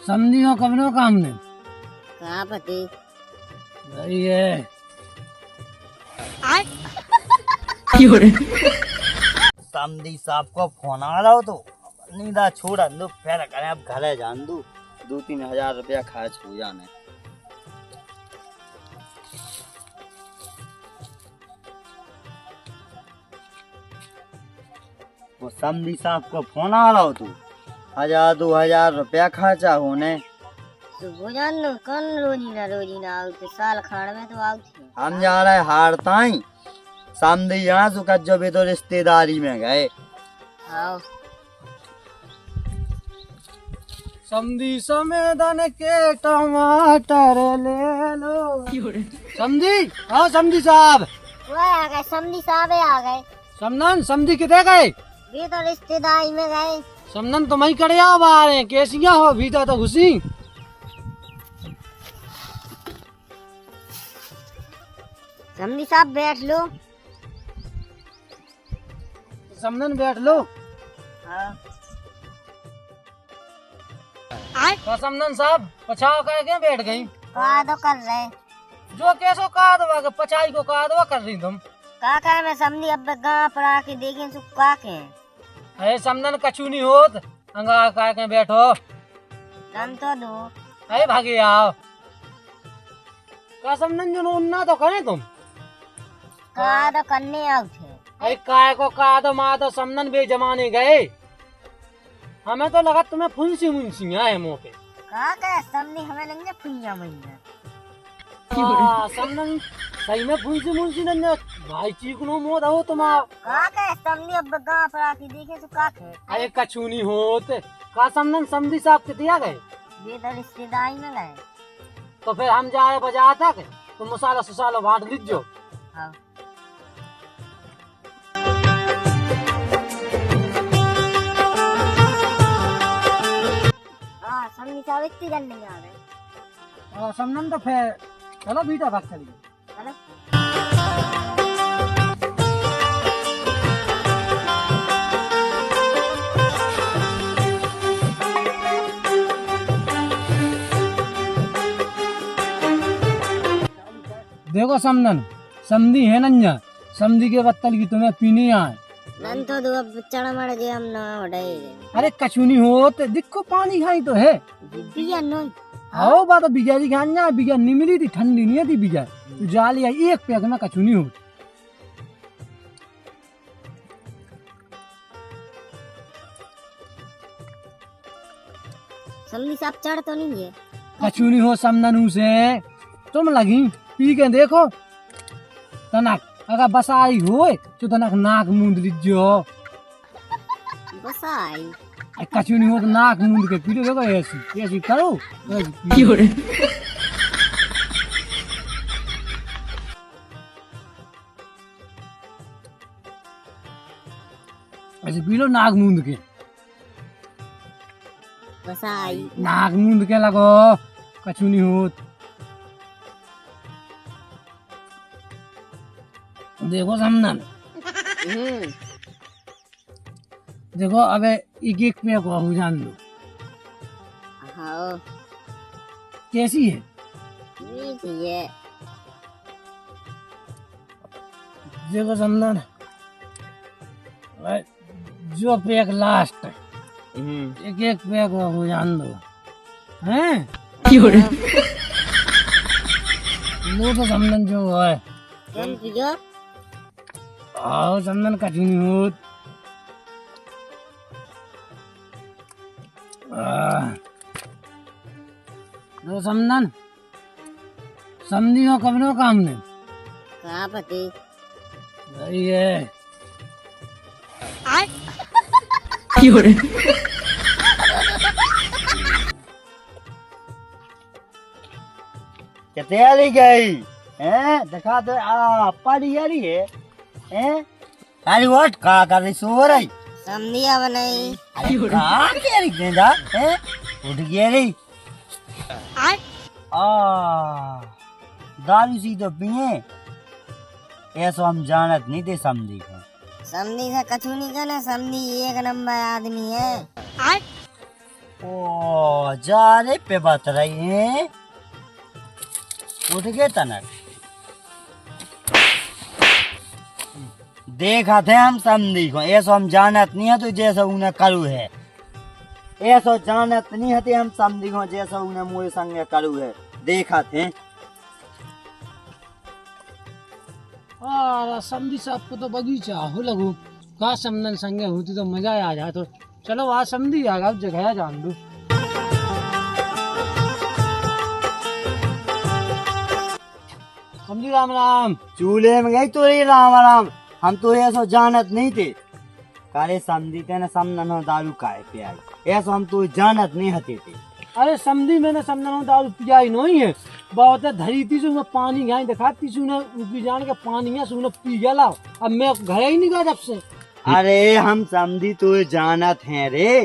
समझी हो कमरो काम ने कहाँ पति सही है। समधी साहब को फोन आ रहा हो तो नींदा छोड़ दो फिर करें अब घरे जान दू 2-3 हजार रुपया खर्च हो जाने। वो समधी साहब को फोन आ रहा हो तो 1000-2000 रुपया खर्चा होने। तो बुझान लो कौन रोजी ना आउ तो साल खाड़ में तो आउ थी। हम जा रहे हारताई समधी यहाँ सुखा जो भी तो रिश्तेदारी में गए। आओ समझी समेदन के टमाटर ले लो। समझी हाँ समझी साहब वो आ गए समधी साहब आ गए। समनन समझी कितने गए? भी तो रिश्तेदारी में गए। समनन तुम ही कड़िया बाहर हैं कैसिया हो भीतर तो घुसी। समधी साहब बैठ लो। समनन बैठ लो। हाँ तो समनन साहब पछाव कह के बैठ गई। कहा तो कर रहे जो कैसो कहा दो पछाई को कहा दो कर रही तुम। काका मैं समधी अब गाँव पर आके देखे सु काके अरे समनन कछु नहीं होत अंगा कह के बैठो। दम तो दो। अरे भागे आओ का समनन जो उन्ना तो करे तुम। कहा तो करने आउ थे। अरे काय को कहा तो माँ तो समनन बेजमाने गए। हमें तो लगा तुम्हें फुंसी मुंसी है मुँह पे। काका समधी हमें लगे फुइया मैया। समनन सही में फुंसी मुंसी न भाई चीकनो मोद हो तुम। काका समधी अब गाँव पर आके देखे सु काके। अरे कछु नहीं होत का समनन समधी साहब के दिया गए। भी तो रिश्तेदारी में गए। तो फिर हम जाए बाजार तक तो मसाला सुसाला बांट लीजिए। हाँ समधी साहब इतनी जल्दी आ गए। समनन तो फिर चलो बीटा भाग चलिए। चलो देखो समनन समधी है नन्या समधी के बत्तल की तुम्हें पीनी आए। नन तो दो अब चढ़ मर गए हम ना उड़ाई। अरे कछु नहीं होते दिखो पानी खाई तो है। बिया नोई आओ बात बिगारी खाना बिगा नहीं मिली थी ठंडी नहीं थी बिगा तो जा लिया एक पैक में कछु नहीं हो। समधी साहब चढ़ तो नहीं है। कछु नहीं हो समनन से तुम लगी पी के देखो तनक अगर बसाई हो तो तनक नाक मूंद लीजियो। बसाई कछु नहीं हो तो नाक मूंद के पी लो। देखो ऐसी ऐसी करो ऐसे पी लो नाक मूंद के। बसाई नाक मूंद के लगो कछु नहीं होत। देखो समनन देखो अबे एक एक पे को जान लो हाँ कैसी है। मीठी है। देखो समनन जो पैक लास्ट एक एक पैक को जान दो हैं। लो तो समनन जो है कौन पियो आओ समनन कछु नहीं होत। तो समनन समझी हो कमरो काम ने कहाँ पति सही है। कितने वाली गई हैं दिखा दे पड़ी यारी है अरे व्हाट का कर रही सो रही समधिया बनाई। अरे कहाँ गया री गेंदा हैं उठ गया री दारू सी तो पिए ऐसा हम जानत नहीं थे समधी को। समधी से कछु नहीं कहना, समधी एक नंबर आदमी है। ओ जा रे पे बात रही है, उठ गए तनक। देखा थे हम समझी को, ऐसा हम जानत नहीं है तो जैसा उन्हें करू है, ऐसा जानत नहीं है हम समझी को जैसा उन्हें मोरे संग करू है। देखा थे समझी साहब को तो बगीचा हो लगू का समनन संगे होती तो मजा आ जाए। तो चलो आज समझी आगा जगह जान दू। समझी राम राम। चूल्हे में गई तो रे राम राम, हम तो ऐसा जानत नहीं थे। कारे समझी थे ना समनन हो दारू काहे पे आई, ऐसा हम तो जानत नहीं हते थे। अरे समझी मैंने समझना दारू पियाई नहीं है, बहुत धरी थी सो पानी गाय दिखाती सो उसकी जान के पानी है सो पी गया। अब मैं घर ही नहीं गया जब से। अरे हम समझी तो जानत हैं रे,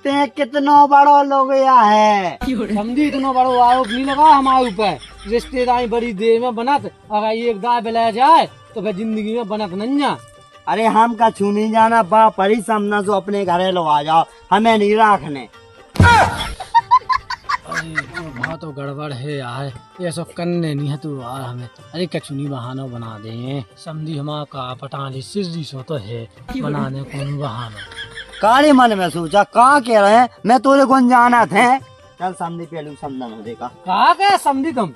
ते कितना बड़ा लोग या है। समझी इतना बड़ा आरोप नहीं लगा हमारे ऊपर, रिश्तेदारी बड़ी देर में बनत, अगर एक दाय बिला जाए तो फिर जिंदगी में बनत नहीं। अरे हम का छू नहीं जाना, बा परी समना सो अपने घरे लो आ जाओ, हमें नहीं रखने। अरे तो गड़बड़ है यार, ये सब करने नहीं है तू यार हमें। अरे कचुनी बहाना बना दे, समझी हमारा का पटाली सिर्जी सो तो है बनाने कौन बहाना। कारे मन में सोचा का कह रहे हैं, मैं तोरे कौन जाना थे। चल समझी पहलू समझन हो देखा कहा क्या समझी तुम।